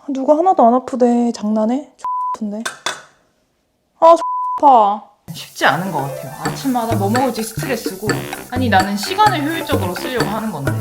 누가 하나도 안 아프대. 장난해? 아픈데. 아 아파. 쉽지 않은 것 같아요. 아침마다 뭐 먹을지 스트레스고, 아니 나는 시간을 효율적으로 쓰려고 하는 건데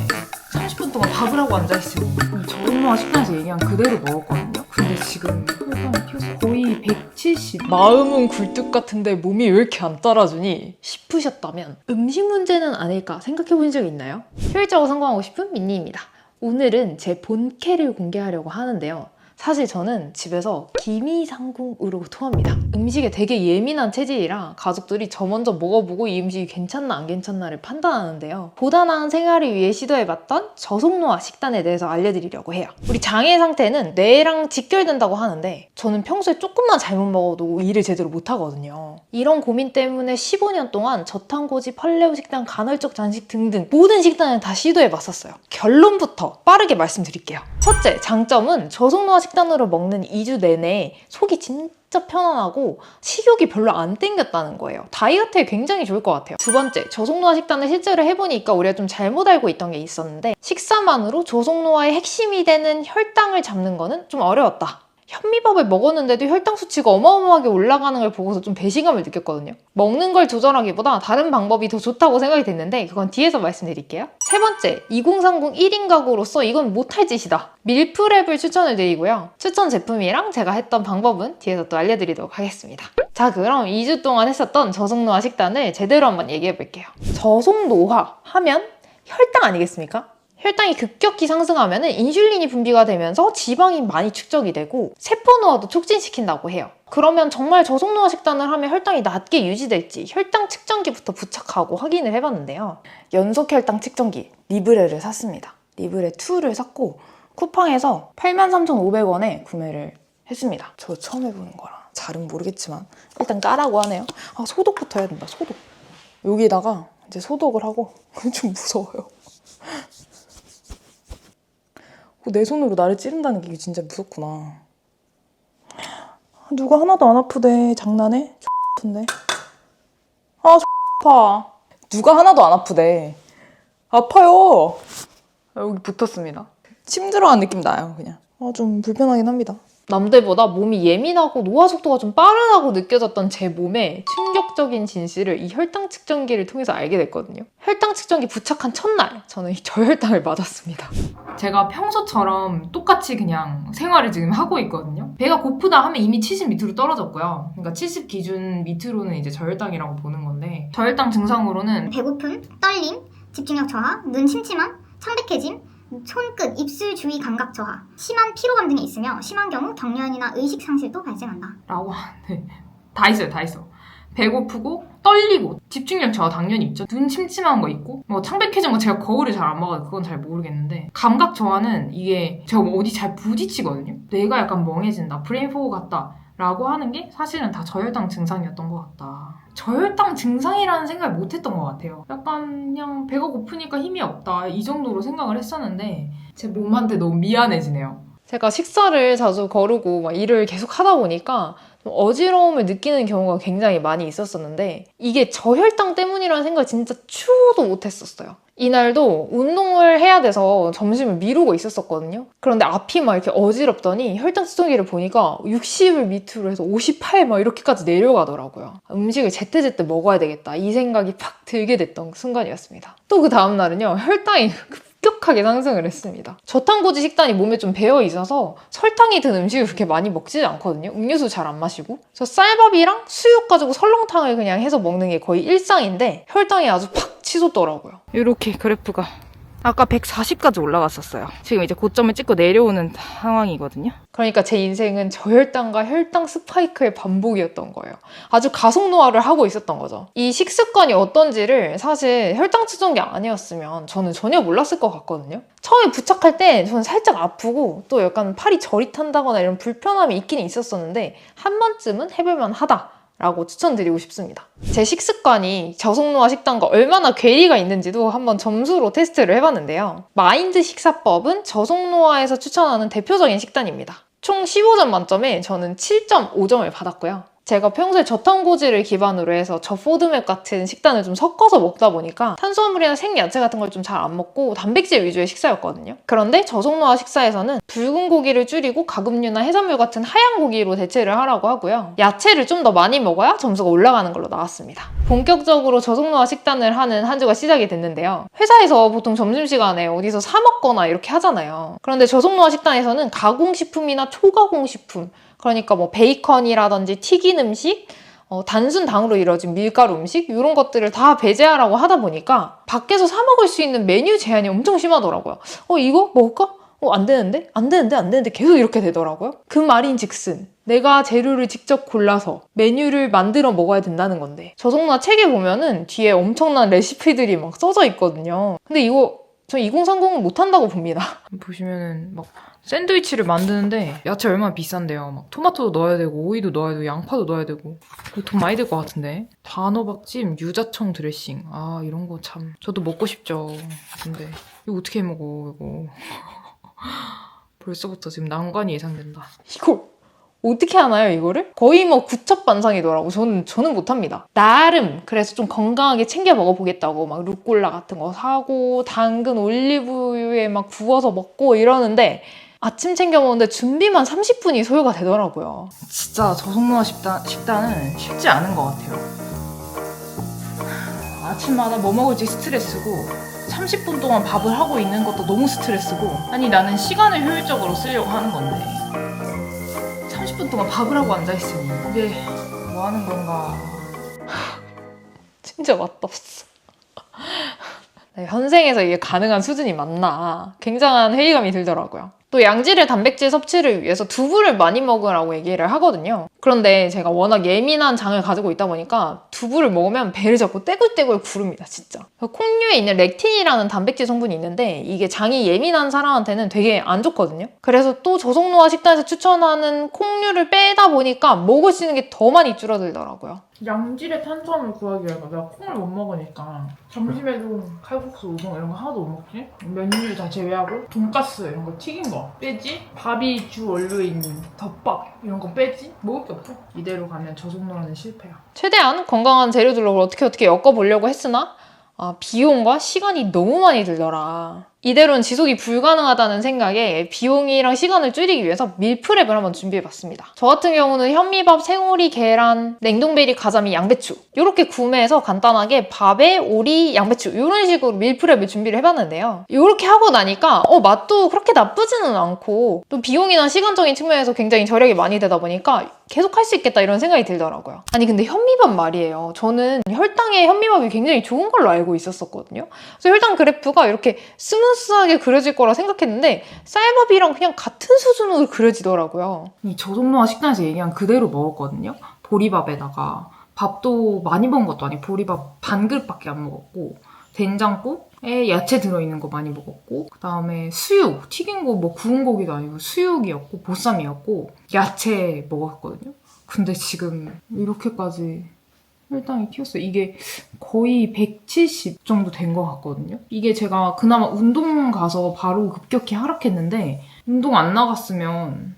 30분 동안 밥을 하고 앉아있으니 저엄마가 식단에서 얘기한 그대로 먹었거든요. 근데 지금 혈당이 튀었어. 거의 170. 마음은 굴뚝 같은데 몸이 왜 이렇게 안 따라주니 싶으셨다면 음식 문제는 아닐까 생각해본 적 있나요? 효율적으로 성공하고 싶은 민니입니다. 오늘은 제 본캐를 공개하려고 하는데요. 사실 저는 집에서 기미상궁으로 통합니다. 음식에 되게 예민한 체질이라 가족들이 저 먼저 먹어보고 이 음식이 괜찮나 안 괜찮나를 판단하는데요. 보다 나은 생활을 위해 시도해봤던 저속노화 식단에 대해서 알려드리려고 해요. 우리 장의 상태는 뇌랑 직결된다고 하는데 저는 평소에 조금만 잘못 먹어도 일을 제대로 못하거든요. 이런 고민 때문에 15년 동안 저탄고지, 팔레오 식단, 간헐적 단식 등등 모든 식단을 다 시도해봤었어요. 결론부터 빠르게 말씀드릴게요. 첫째, 장점은 저속노화 식단으로 먹는 2주 내내 속이 진짜 편안하고 식욕이 별로 안 땡겼다는 거예요. 다이어트에 굉장히 좋을 것 같아요. 두 번째, 저속노화 식단을 실제로 해보니까 우리가 좀 잘못 알고 있던 게 있었는데 식사만으로 저속노화의 핵심이 되는 혈당을 잡는 거는 좀 어려웠다. 현미밥을 먹었는데도 혈당 수치가 어마어마하게 올라가는 걸 보고서 좀 배신감을 느꼈거든요. 먹는 걸 조절하기보다 다른 방법이 더 좋다고 생각이 됐는데 그건 뒤에서 말씀드릴게요. 세 번째, 2030 1인 가구로서 이건 못할 짓이다. 밀프렙을 추천을 드리고요. 추천 제품이랑 제가 했던 방법은 뒤에서 또 알려드리도록 하겠습니다. 자, 그럼 2주 동안 했었던 저속노화 식단을 제대로 한번 얘기해 볼게요. 저속노화 하면 혈당 아니겠습니까? 혈당이 급격히 상승하면 인슐린이 분비가 되면서 지방이 많이 축적이 되고 세포노화도 촉진시킨다고 해요. 그러면 정말 저속노화 식단을 하면 혈당이 낮게 유지될지 혈당 측정기부터 부착하고 확인을 해봤는데요. 연속 혈당 측정기 리브레를 샀습니다. 리브레 2를 샀고 쿠팡에서 83,500원에 구매를 했습니다. 저 처음 해보는 거라 잘은 모르겠지만 일단 까라고 하네요. 아, 소독부터 해야 된다. 소독. 여기다가 이제 소독을 하고 좀 무서워요. 내 손으로 나를 찌른다는 게 진짜 무섭구나. 누가 하나도 안 아프대. 장난해? 아픈데. 아 아파. 누가 하나도 안 아프대. 아파요. 여기 붙었습니다. 침 들어간 느낌 나요 그냥. 좀 불편하긴 합니다. 남들보다 몸이 예민하고 노화 속도가 좀 빠르다고 느껴졌던 제 몸의 충격적인 진실을 이 혈당 측정기를 통해서 알게 됐거든요. 혈당 측정기 부착한 첫날 저는 이 저혈당을 맞았습니다. 제가 평소처럼 똑같이 그냥 생활을 지금 하고 있거든요. 배가 고프다 하면 이미 70 밑으로 떨어졌고요. 그러니까 70 기준 밑으로는 이제 저혈당이라고 보는 건데 저혈당 증상으로는 배고픔, 떨림, 집중력 저하, 눈 침침함, 창백해짐, 손끝, 입술 주위 감각 저하, 심한 피로감 등이 있으며 심한 경우 경련이나 의식 상실도 발생한다. 라고 하는데 다 있어요. 다 있어. 배고프고 떨리고 집중력 저하 당연히 있죠. 눈 침침한 거 있고 뭐 창백해진 거 제가 거울을 잘 안 봐서 그건 잘 모르겠는데 감각 저하는 이게 제가 뭐 어디 잘 부딪히거든요. 뇌가 약간 멍해진다. 브레인 포그 같다. 라고 하는 게 사실은 다 저혈당 증상이었던 것 같다. 저혈당 증상이라는 생각을 못했던 것 같아요. 약간 그냥 배가 고프니까 힘이 없다 이 정도로 생각을 했었는데 제 몸한테 너무 미안해지네요. 제가 식사를 자주 거르고 막 일을 계속 하다 보니까 좀 어지러움을 느끼는 경우가 굉장히 많이 있었었는데 이게 저혈당 때문이라는 생각을 진짜 추호도 못했었어요. 이날도 운동을 해야 돼서 점심을 미루고 있었었거든요. 그런데 앞이 막 이렇게 어지럽더니 혈당 측정기를 보니까 60을 밑으로 해서 58 막 이렇게까지 내려가더라고요. 음식을 제때제때 먹어야 되겠다 이 생각이 팍 들게 됐던 순간이었습니다. 또 그 다음날은요 혈당이 급격하게 상승을 했습니다. 저탄고지 식단이 몸에 좀 배어 있어서 설탕이 든 음식을 그렇게 많이 먹지 않거든요. 음료수 잘 안 마시고. 저 쌀밥이랑 수육 가지고 설렁탕을 그냥 해서 먹는 게 거의 일상인데 혈당이 아주 팍 치솟더라고요. 이렇게 그래프가 아까 140까지 올라갔었어요. 지금 이제 고점을 찍고 내려오는 상황이거든요. 그러니까 제 인생은 저혈당과 혈당 스파이크의 반복이었던 거예요. 아주 가속노화를 하고 있었던 거죠. 이 식습관이 어떤지를 사실 혈당 측정기 아니었으면 저는 전혀 몰랐을 것 같거든요. 처음에 부착할 때 저는 살짝 아프고 또 약간 팔이 저리 탄다거나 이런 불편함이 있긴 있었었는데 한 번쯤은 해볼만 하다. 라고 추천드리고 싶습니다. 제 식습관이 저속노화 식단과 얼마나 괴리가 있는지도 한번 점수로 테스트를 해봤는데요. 마인드 식사법은 저속노화에서 추천하는 대표적인 식단입니다. 총 15점 만점에 저는 7.5점을 받았고요. 제가 평소에 저탄고지를 기반으로 해서 저포드맵 같은 식단을 좀 섞어서 먹다 보니까 탄수화물이나 생야채 같은 걸 좀 잘 안 먹고 단백질 위주의 식사였거든요. 그런데 저속노화 식사에서는 붉은 고기를 줄이고 가금류나 해산물 같은 하얀 고기로 대체를 하라고 하고요. 야채를 좀 더 많이 먹어야 점수가 올라가는 걸로 나왔습니다. 본격적으로 저속노화 식단을 하는 한 주가 시작이 됐는데요. 회사에서 보통 점심시간에 어디서 사 먹거나 이렇게 하잖아요. 그런데 저속노화 식단에서는 가공식품이나 초가공식품, 그러니까 뭐 베이컨이라든지 튀긴 음식, 단순 당으로 이루어진 밀가루 음식 이런 것들을 다 배제하라고 하다 보니까 밖에서 사 먹을 수 있는 메뉴 제한이 엄청 심하더라고요. 이거 먹을까? 안 되는데? 안 되는데? 계속 이렇게 되더라고요. 그 말인즉슨 내가 재료를 직접 골라서 메뉴를 만들어 먹어야 된다는 건데 저속노화 책에 보면은 뒤에 엄청난 레시피들이 막 써져 있거든요. 근데 이거 저 2030은 못한다고 봅니다. 보시면은 막 샌드위치를 만드는데 야채 얼마나 비싼데요. 막 토마토도 넣어야 되고 오이도 넣어야 되고 양파도 넣어야 되고 돈 많이 들 것 같은데. 단호박찜, 유자청 드레싱, 이런 거 참 저도 먹고 싶죠. 근데 이거 어떻게 해 먹어 이거. 벌써부터 지금 난관이 예상된다. 이거 어떻게 하나요, 이거를? 거의 뭐 구첩반상이더라고. 저는 못합니다. 나름 그래서 좀 건강하게 챙겨 먹어보겠다고 막 루꼴라 같은 거 사고 당근 올리브유에 막 구워서 먹고 이러는데 아침 챙겨 먹는데 준비만 30분이 소요가 되더라고요. 진짜 저속노화 식단은 쉽지 않은 것 같아요. 아침마다 뭐 먹을지 스트레스고 30분 동안 밥을 하고 있는 것도 너무 스트레스고 아니 나는 시간을 효율적으로 쓰려고 하는 건데 30분 동안 밥을 하고 앉아있으니 이게 뭐 하는 건가. 진짜 맛없어. 현생에서 이게 가능한 수준이 맞나 굉장한 회의감이 들더라고요. 또 양질의 단백질 섭취를 위해서 두부를 많이 먹으라고 얘기를 하거든요. 그런데 제가 워낙 예민한 장을 가지고 있다 보니까 두부를 먹으면 배를 자꾸 떼굴떼굴 구릅니다, 진짜. 콩류에 있는 렉틴이라는 단백질 성분이 있는데 이게 장이 예민한 사람한테는 되게 안 좋거든요. 그래서 또 저속노화 식단에서 추천하는 콩류를 빼다 보니까 먹을 수 있는 게 더 많이 줄어들더라고요. 양질의 탄수화물 구하기 위해서 내가 콩을 못 먹으니까 점심에도 칼국수, 우동 이런 거 하나도 못 먹지? 면류 다 제외하고 돈가스 이런 거 튀긴 거 빼지? 밥이 주 원료인 덮밥 이런 거 빼지? 먹을 게 없어. 이대로 가면 저속노화는 실패야. 최대한 건강한 재료들로 어떻게 엮어보려고 했으나 비용과 시간이 너무 많이 들더라. 이대로는 지속이 불가능하다는 생각에 비용이랑 시간을 줄이기 위해서 밀프렙을 한번 준비해봤습니다. 저 같은 경우는 현미밥, 생오리, 계란, 냉동베리, 가자미, 양배추 이렇게 구매해서 간단하게 밥에 오리, 양배추 이런 식으로 밀프렙을 준비를 해봤는데요. 이렇게 하고 나니까 맛도 그렇게 나쁘지는 않고 또 비용이나 시간적인 측면에서 굉장히 절약이 많이 되다 보니까 계속 할 수 있겠다 이런 생각이 들더라고요. 아니 근데 현미밥 말이에요. 저는 혈당에 현미밥이 굉장히 좋은 걸로 알고 있었거든요. 그래서 혈당 그래프가 이렇게 스무스하게 그려질 거라 생각했는데 쌀밥이랑 그냥 같은 수준으로 그려지더라고요. 이 저속노화 식단에서 얘기한 그대로 먹었거든요. 보리밥에다가 밥도 많이 먹은 것도 아니고 보리밥 반 그릇밖에 안 먹었고 된장국에 야채 들어있는 거 많이 먹었고 그 다음에 수육, 튀긴 거 뭐 구운 고기도 아니고 수육이었고 보쌈이었고 야채 먹었거든요. 근데 지금 이렇게까지 혈당이 튀었어요. 이게 거의 170 정도 된 것 같거든요. 이게 제가 그나마 운동 가서 바로 급격히 하락했는데 운동 안 나갔으면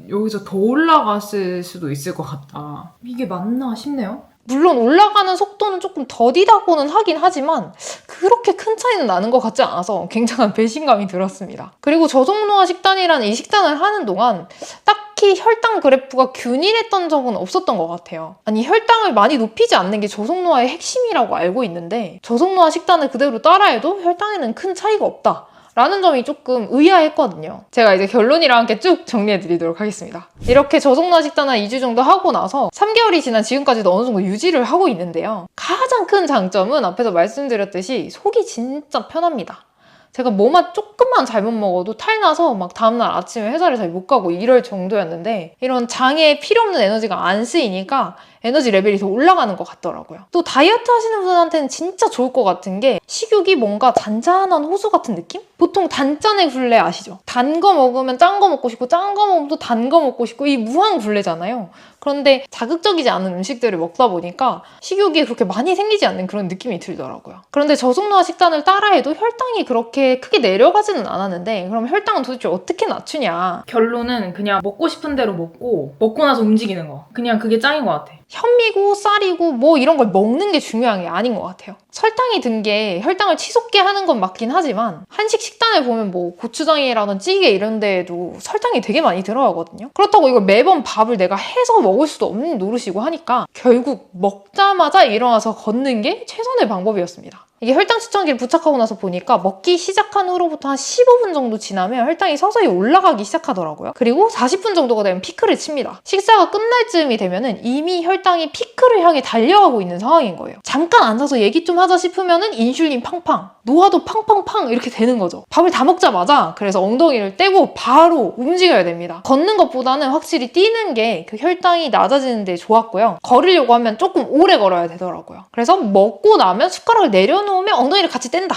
여기서 더 올라갔을 수도 있을 것 같다. 이게 맞나 싶네요. 물론 올라가는 속도는 조금 더디다고는 하긴 하지만 그렇게 큰 차이는 나는 것 같지 않아서 굉장한 배신감이 들었습니다. 그리고 저속노화 식단이라는 이 식단을 하는 동안 딱히 혈당 그래프가 균일했던 적은 없었던 것 같아요. 아니 혈당을 많이 높이지 않는 게 저속노화의 핵심이라고 알고 있는데 저속노화 식단을 그대로 따라해도 혈당에는 큰 차이가 없다. 라는 점이 조금 의아했거든요. 제가 이제 결론이랑 함께 쭉 정리해드리도록 하겠습니다. 이렇게 저속노화 식단을 2주 정도 하고 나서 3개월이 지난 지금까지도 어느 정도 유지를 하고 있는데요. 가장 큰 장점은 앞에서 말씀드렸듯이 속이 진짜 편합니다. 제가 뭐만 조금만 잘못 먹어도 탈나서 막 다음날 아침에 회사를 잘 못 가고 이럴 정도였는데 이런 장에 필요 없는 에너지가 안 쓰이니까 에너지 레벨이 더 올라가는 것 같더라고요. 또 다이어트 하시는 분한테는 진짜 좋을 것 같은 게 식욕이 뭔가 잔잔한 호수 같은 느낌? 보통 단짠의 굴레 아시죠? 단 거 먹으면 짠 거 먹고 싶고 짠 거 먹으면 또 단 거 먹고 싶고 이 무한 굴레잖아요. 그런데 자극적이지 않은 음식들을 먹다 보니까 식욕이 그렇게 많이 생기지 않는 그런 느낌이 들더라고요. 그런데 저속노화 식단을 따라해도 혈당이 그렇게 크게 내려가지는 않았는데 그럼 혈당은 도대체 어떻게 낮추냐? 결론은 그냥 먹고 싶은 대로 먹고 나서 움직이는 거. 그냥 그게 짱인 것 같아. 현미고 쌀이고 뭐 이런 걸 먹는 게 중요한 게 아닌 것 같아요. 설탕이 든 게 혈당을 치솟게 하는 건 맞긴 하지만 한식 식단을 보면 뭐 고추장이라든 찌개 이런 데에도 설탕이 되게 많이 들어가거든요. 그렇다고 이걸 매번 밥을 내가 해서 먹을 수도 없는 노릇이고 하니까 결국 먹자마자 일어나서 걷는 게 최선의 방법이었습니다. 이게 혈당 측정기를 부착하고 나서 보니까 먹기 시작한 후로부터 한 15분 정도 지나면 혈당이 서서히 올라가기 시작하더라고요. 그리고 40분 정도가 되면 피크를 칩니다. 식사가 끝날 즈음이 되면은 이미 혈당이 피크를 향해 달려가고 있는 상황인 거예요. 잠깐 앉아서 얘기 좀 하자 싶으면은 인슐린 팡팡, 노화도 팡팡팡 이렇게 되는 거죠. 밥을 다 먹자마자 그래서 엉덩이를 떼고 바로 움직여야 됩니다. 걷는 것보다는 확실히 뛰는 게 그 혈당이 낮아지는 데 좋았고요. 걸으려고 하면 조금 오래 걸어야 되더라고요. 그래서 먹고 나면 숟가락을 내려놓으면 엉덩이를 같이 뗀다.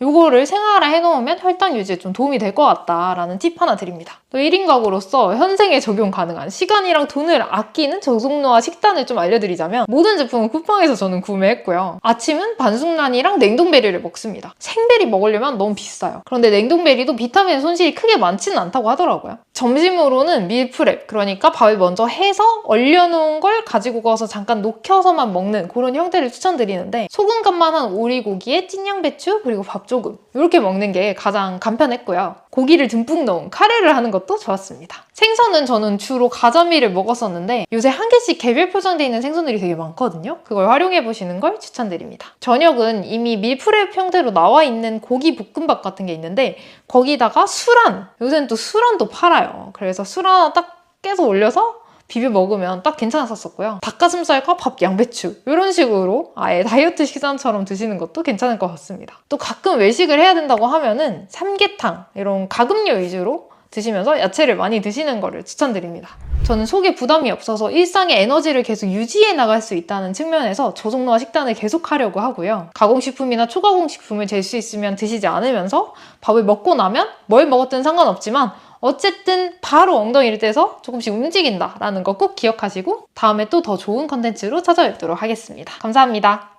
요거를 생활화 해놓으면 혈당 유지에 좀 도움이 될 것 같다라는 팁 하나 드립니다. 또 1인 가구로서 현생에 적용 가능한 시간이랑 돈을 아끼는 저속노화 식단을 좀 알려드리자면 모든 제품은 쿠팡에서 저는 구매했고요. 아침은 반숙란이랑 냉동베리를 먹습니다. 생베리 먹으려면 너무 비싸요. 그런데 냉동베리도 비타민 손실이 크게 많지는 않다고 하더라고요. 점심으로는 밀프렙, 그러니까 밥을 먼저 해서 얼려놓은 걸 가지고 가서 잠깐 녹여서만 먹는 그런 형태를 추천드리는데 소금간만 한 오리고기에 찐양배추 그리고 밥 조금 이렇게 먹는 게 가장 간편했고요. 고기를 듬뿍 넣은 카레를 하는 것도 좋았습니다. 생선은 저는 주로 가자미를 먹었었는데 요새 한 개씩 개별 포장되어 있는 생선들이 되게 많거든요. 그걸 활용해보시는 걸 추천드립니다. 저녁은 이미 밀프렙 형태로 나와 있는 고기 볶음밥 같은 게 있는데 거기다가 수란, 요새는 또 수란도 팔아요. 그래서 수란 하나 딱 깨서 올려서 비벼 먹으면 딱 괜찮았었고요. 닭가슴살과 밥, 양배추 이런 식으로 아예 다이어트 식단처럼 드시는 것도 괜찮을 것 같습니다. 또 가끔 외식을 해야 된다고 하면은 삼계탕 이런 가금류 위주로 드시면서 야채를 많이 드시는 거를 추천드립니다. 저는 속에 부담이 없어서 일상의 에너지를 계속 유지해 나갈 수 있다는 측면에서 저속노화 식단을 계속하려고 하고요. 가공식품이나 초가공식품을 잴 수 있으면 드시지 않으면서 밥을 먹고 나면 뭘 먹었든 상관없지만 어쨌든 바로 엉덩이를 떼서 조금씩 움직인다라는 거 꼭 기억하시고 다음에 또 더 좋은 컨텐츠로 찾아뵙도록 하겠습니다. 감사합니다.